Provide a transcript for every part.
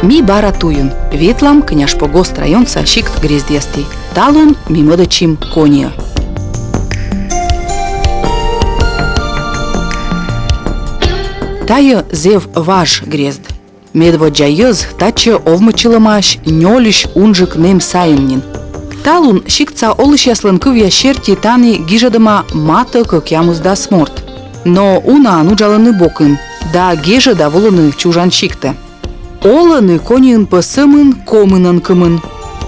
Ми бара туюн. Ветлам княж погост районца шикт грездести. Талун мимодачим кония. Тая зев ваш грезд. Медводжа йыз таче овмычылымаш нёлиш унжык нем сайыннин. Талун шикца олыш яслын кывья шерти тани гижадыма маты кокямузда сморт. Но уна ануджалыны бокын, да гежада волыны чужан шикты. Олыны кониын пысымын комынын кымын.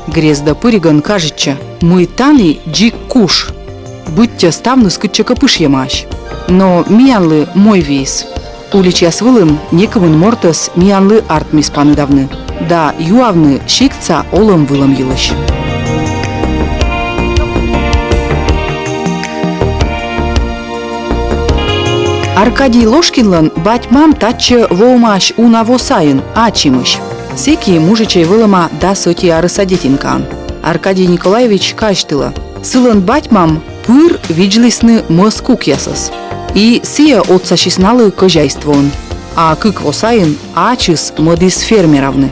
Грезда пыриган кажется, мы тани джик куш. Будьте ставны скытча капыш ямаш. Но миянлы мой вейс. Улич ясвылын некымын мортас миянлы арт миспаны давны. Да юавны шикца олым вылым йылыш. Аркадий Ложкинлан батьмам таче воумаш унаво сайын, ачимыш. Секи мужичей вылыма да соти арысадетинкан. Аркадий Николаевич каштыла. Сылын батьмам пыр виджлисны мыскук ясыс. И сия отца шисналы кожайствон. А кык восайын ачыс модис фермеравны.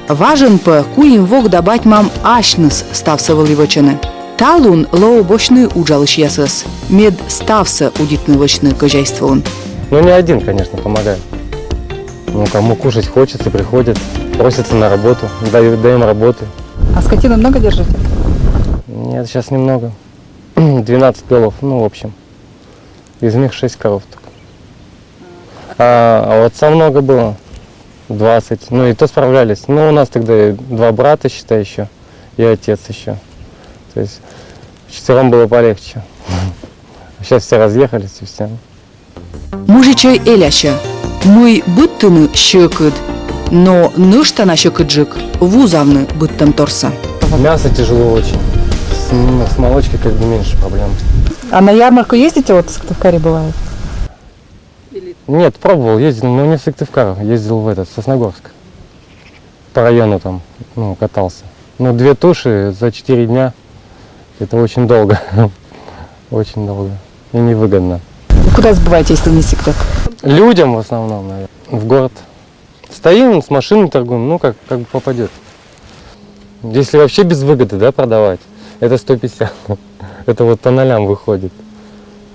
Важен па куим вог да батьмам ашныс ставса вăливăчăны. Талун лообочны уджалыш ясыс. Мед ставса удитны вăчны кожайствон. Ну не один, конечно, помогает. Ну кому кушать хочется, приходят, просятся на работу, даем работу. А скотину много держите? Нет, сейчас немного. 12 пелов, ну в общем. Из них 6 коров только. А у отца много было. 20. Ну и то справлялись. Ну у нас тогда 2 брата, считай, еще. И отец еще. То есть вчетвером было полегче. Сейчас все разъехались и все. Мужичей эляща. Мы быттыны щекыд. Но ныштана щекыджик вузавны быттым торса. Мясо тяжело очень. С молочкой как бы меньше проблем. А на ярмарку ездите, вот в Сыктывкаре бывает? Нет, пробовал, ездил, но не в Сыктывкар, ездил в Сосногорск. По району там, ну, катался. Ну, 2 туши за 4 дня, это очень долго. Очень долго и невыгодно. Куда сбываете, если не секрет? Людям в основном, наверное, в город. Стоим, с машиной торгуем, ну, как бы попадет. Если вообще без выгоды, да, продавать, это 150. Это вот по нолям выходит.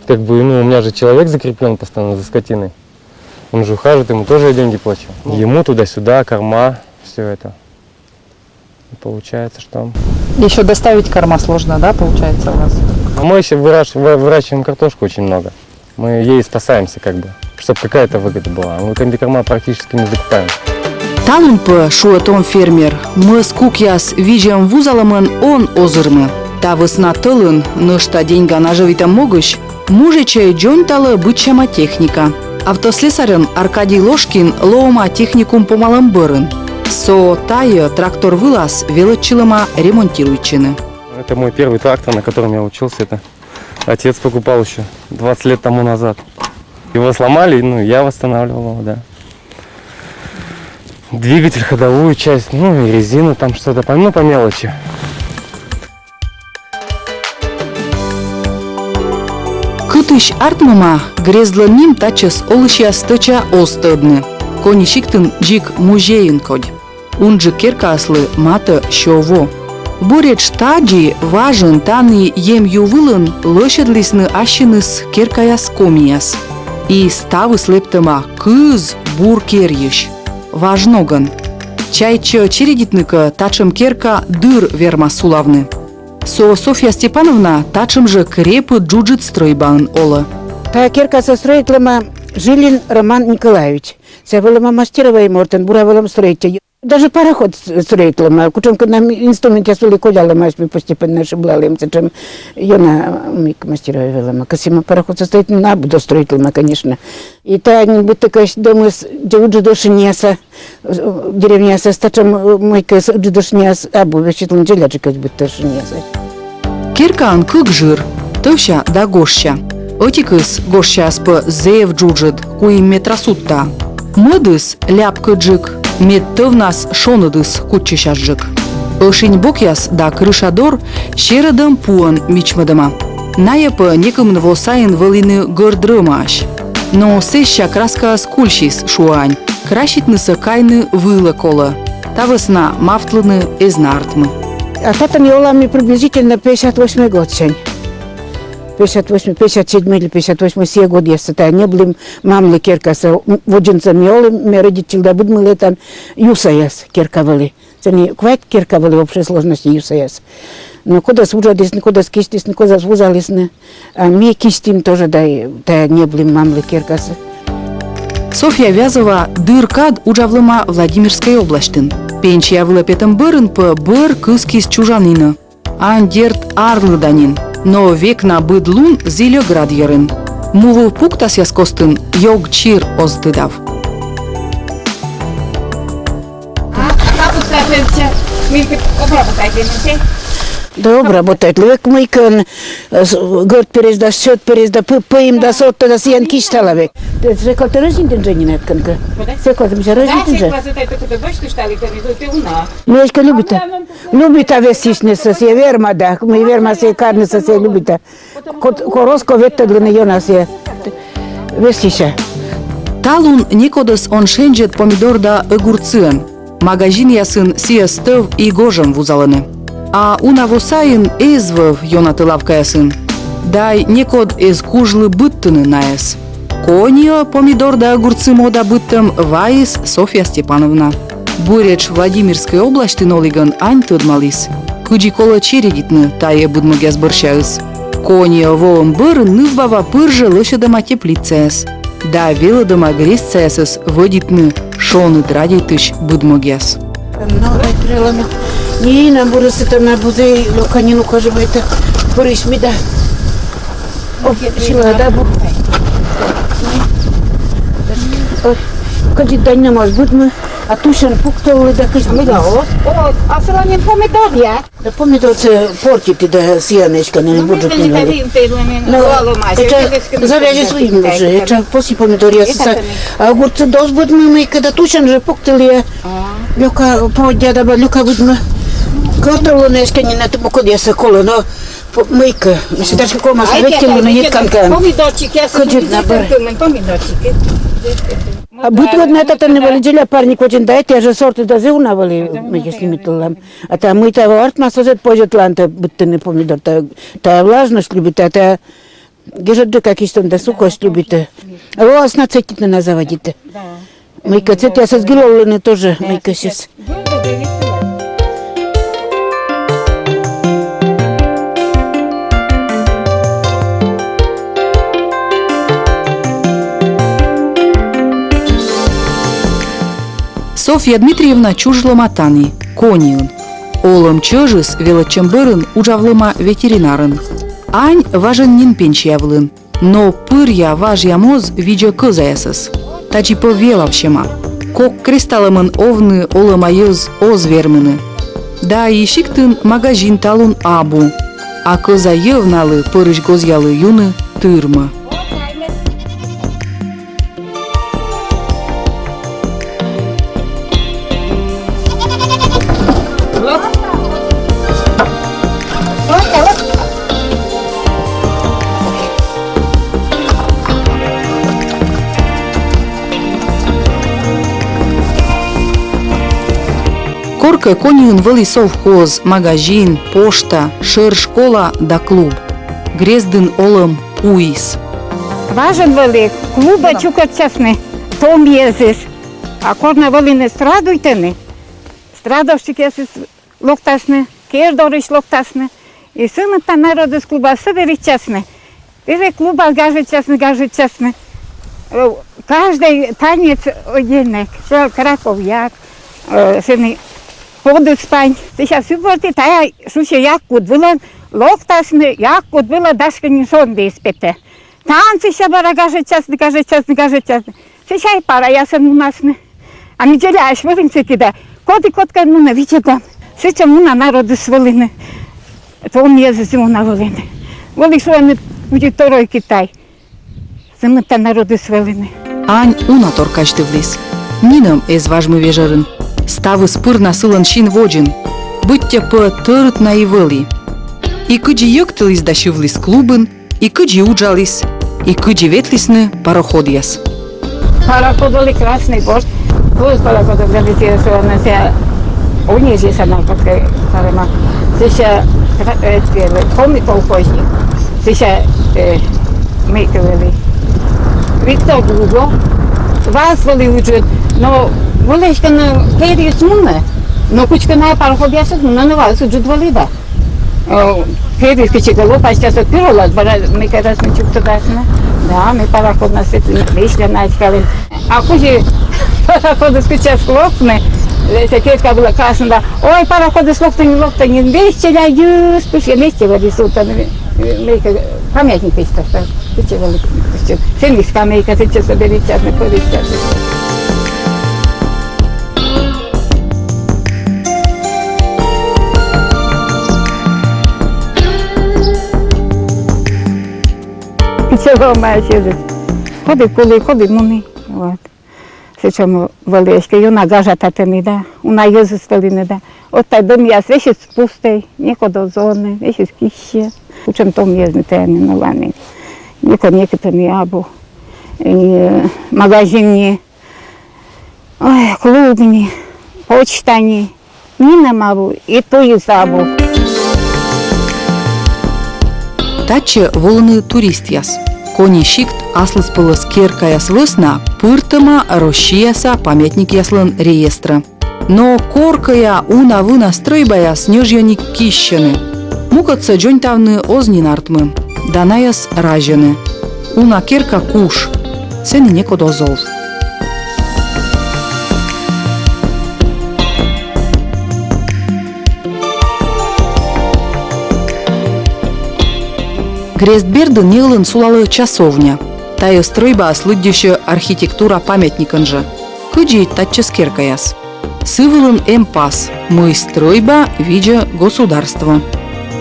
Как бы, ну, у меня же человек закреплен постоянно за скотиной. Он же ухаживает, ему тоже я деньги плачу. Ему туда-сюда, корма, все это. И получается, что... Еще доставить корма сложно, да, получается у вас? А мы еще выращиваем картошку очень много. Мы ей спасаемся, как бы, чтобы какая-то выгода была. Мы комбикорма практически не закупаем. Талун па шуатон фермер. Мы скукяс вижем вузаламын он озырны. Та весна тылын, нышта деньга наживита могыш, мужичей джонталы бычама техника. Автослесарен Аркадий Ложкин лоума техникум помалым бырын. Со тайы трактор вылаз велочилыма ремонтируйчины. Это мой первый трактор, на котором я учился. Это отец покупал еще 20 лет тому назад. Его сломали, ну я восстанавливал его, да. Двигатель, ходовую часть, ну и резину, там что-то, ну по мелочи. Кытыш артмыма грезлы ним тачыс олышья стыча остыдны. Кони шиктын джик музейын кодь. Унжы керкаслы маты шово. Борет штаджи важен таны ем ювылын лошадлисны ашиныс керкаяс комияс. И ставы слептыма кыз бур керьеш. Важноган. Чайчы чередитныка тачым керка дыр верма сулавны. Со Софья Степановна тачым же крепы джуджит стройбан ола. Та керка состроитлама Жилин Роман Николаевич. Це вылама мастерова и мортен, бура вылам строить. Даже пароход строитлама. Кучонка нам инструмент я сули коляла, мы постепенно шиблали, чем яна мик мастерова вылама. Касима пароход состоит на буду строитлама, конечно. И та нибудь такая дома с джуджи дошинеса, деревня со стачем мойка с джудошнес, абу вещитлан джеляджикать быть дошинеса. Керкан кык жир, төвща да гоща. Отикыс гощас па зеев джуджит, куим метрасутта. Мыдыс ляпкы джик, мет төвнас шоныдыс кутчищас джик. Ошинь бокяс да крышадор щередым пуан мичмадыма. Найепы некымын волсайын вылины гырдрымаш. Но сеща краска скульщис шуань. Кращитныса кайны вылы кола. Тавысна мафтлыны эзнартмы. А тата мне олами приблизительно 58 год сень. 58, 57 или 58 сие год есть. Это не были мамли керкаса. Воджинца миолы, мне родители да будем летан юсаяс керкавали. Это не квайт керкавали в общей сложности юсаяс. Но куда свужались, куда скистись, куда свужались. А мне кистим тоже да не были мамли керкаса. Софья Вязова дыркад ужавлыма Владимирской областын. Пенчия вылапетым бырын по быр кыскис чужанына. Андерт арлыданин. Но век на быдлун зилеград ерын. Мувы пуктас яскостын йог чир оздыдав. Да, обработать. Левек мойкан, горд перезда, счет перезда, пыим да сот, да сиян кишталавек. Ты секол ты рожден же не нетканка? Секол ты мся рожден же? Мечка любит. Любит весишница, се верма, да. Мы верма се карница, се любит. Короско ветта для нее нас е весиша. Талун никодас он шенджет помидор да огурцын. Магазин ясын сиестов и гожем вузалыны. А унавосайын эзвов йонаты лавкаясын. Дай некод эз кужлы быттыны наэс. Конио помидор да огурцы мода быттым ваис Софья Степановна. Буреч Владимирской области нолиган ань тыдмалис. Кыджи кола черегитны тае будмогяс быршаыс. Конио волым бырын нывбава пыржы лошадыма теплицаяс. Да велодыма гресцаясыз водитны шоны традитыш будмогяс. Не, нам бурасы там на бузе, локанину кажем это бурыш меда. Сила да бу. Когда дань не может быть мы, а тушен пуктовый да кыш меда. А солонин помидор я? Да помидор це портит да сиянечка не будет не надо. Это завяжи своим уже. Это после помидор я а огурцы должен быть мы когда тушен же пуктали. Люка подя да люка будет мы. Готово нешка не на тому кодеса коло, но мыка. Если даже кома светила на нет канкан. Помидорчик я помидорчики. А будь вот на это не валидели парник очень дайте, я же сорты даже унавали мы если металлам. А там мы того артма созет позже тланта будто не помидор, та влажность любит, а та гежады как истом да сухость любит. А у вас на цветит на заводите. Мыка цвет я созгиловлены тоже мыка сейчас. Софья Дмитриевна чужлыма тани, кониын. Олым чыжыс велочембырын ужавлыма ветеринарын. Ань важен нин пенчиявлын, но пырья важ ямоз видео кызаясыз. Тачи повелавшема. Кок кристаллымын овны олыма йыз озвермыны. Да ишиктын магазин талун абу, а кыза йывналы пырыш гозялы юны тырмы. Корка кониын вăли совхоз, магазин, пошта, шер школа да клуб. Грездын олым пуис. Важен велик, клуба чукарчасне, том езис. А корна вели не страдуйтене. Страдовщик езис локтасне, кердориш локтасне. И сыната народу с клуба съверичасне. Тире клуба гажет часне. Каждый танец отдельный. Краков як, сыны ходят спать. Сейчас субботы, тая слушай, як кудвила, локтасне, як кудвила, дашка не сон диспете. Танцы щабара гажет часне. Сейчас пара, я сан у нас не. А неделя аж вылинцы кида. Коди котка ну на вечером. Сейчас мы на народу свалины. Это он ездит на волины. Вот их свалины будет второй Китай. Сымыта народу свалины. Ань уна торкашты в лес. Нинам эз важмы вежарын. Ставы спыр насылын шин воджин. Будьте по тырт на ивыли. И кыджи йоктылис да шивлис клубын, и кыджи уджалис, и кыджи ветлисны пароходьяс. Пароходили красный борт. Вот пароходы залетели, что на себя Они здесь она как сарема. Здесь помни колхозник. Здесь мейковали. Виктор Гуго. Вас вали уджет. Но волешка на период муна. Но кучка на пароход ясет, но на вас уджет валида. Период кичегало, пастя сопирола, мы когда мы чуть-чуть да, мы пароход на свет вышли, начали. А кучи пароходы сейчас лопны. Секретка была красная. Ой, пароходы с локтани, вместе ляют, спустя вместе вырисуют. Памятник есть, что всем скамейка, сейчас соберите, одна повестка. Чого має сидіти? Ходи муни. Сичому величка, і вона гажата не да, вона їздити не да. От та дом я свечі спустей, ніколи зони, вещі скіще. У чому том їздити, не на лани. Ніколи не або магазині, клубні, почтані. Ні нема, і то і забув. Таче волны турист яс. Кони шикт аслыс пылыс керкаяс высна, пыртыма рощияса памятник яслын реестра. Но коркая уна вына стройбая снежьяник кищены. Мукатса джонь тавны ознин артмы, данаяс ражены. Уна керка куш, сени неко дозов. Грестберды нелын сулалы часовня. Тайы стройба слыддюще архитектура памятникынжы. Кыджи татчы скеркаяс. Сывылын эмпас. Мы стройба видя государство.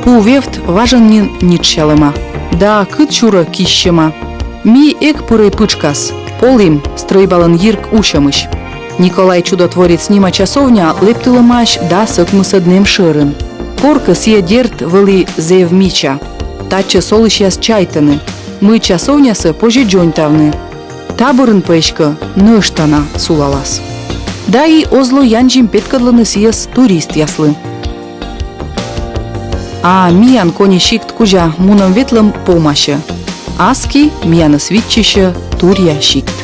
Пувефт важеннин нитшалыма. Да кытчура кищема. Ми эк пыры пычкас. Полим стройбалын йырк ушамыш. Николай Чудотворец нима часовня лептылымаш да сыкмысыднем шырын. Корка сия дерт вели зевмича. Таче солыш чайтаны. Мы часовнясы позже джонтавны. Табырын пешка нöштана сулалас. Да и озло янжим петкадланы сияс турист яслы. А миян кони шикт кужа муном ветлым помашы. Аски мияны свитчище турья шикт.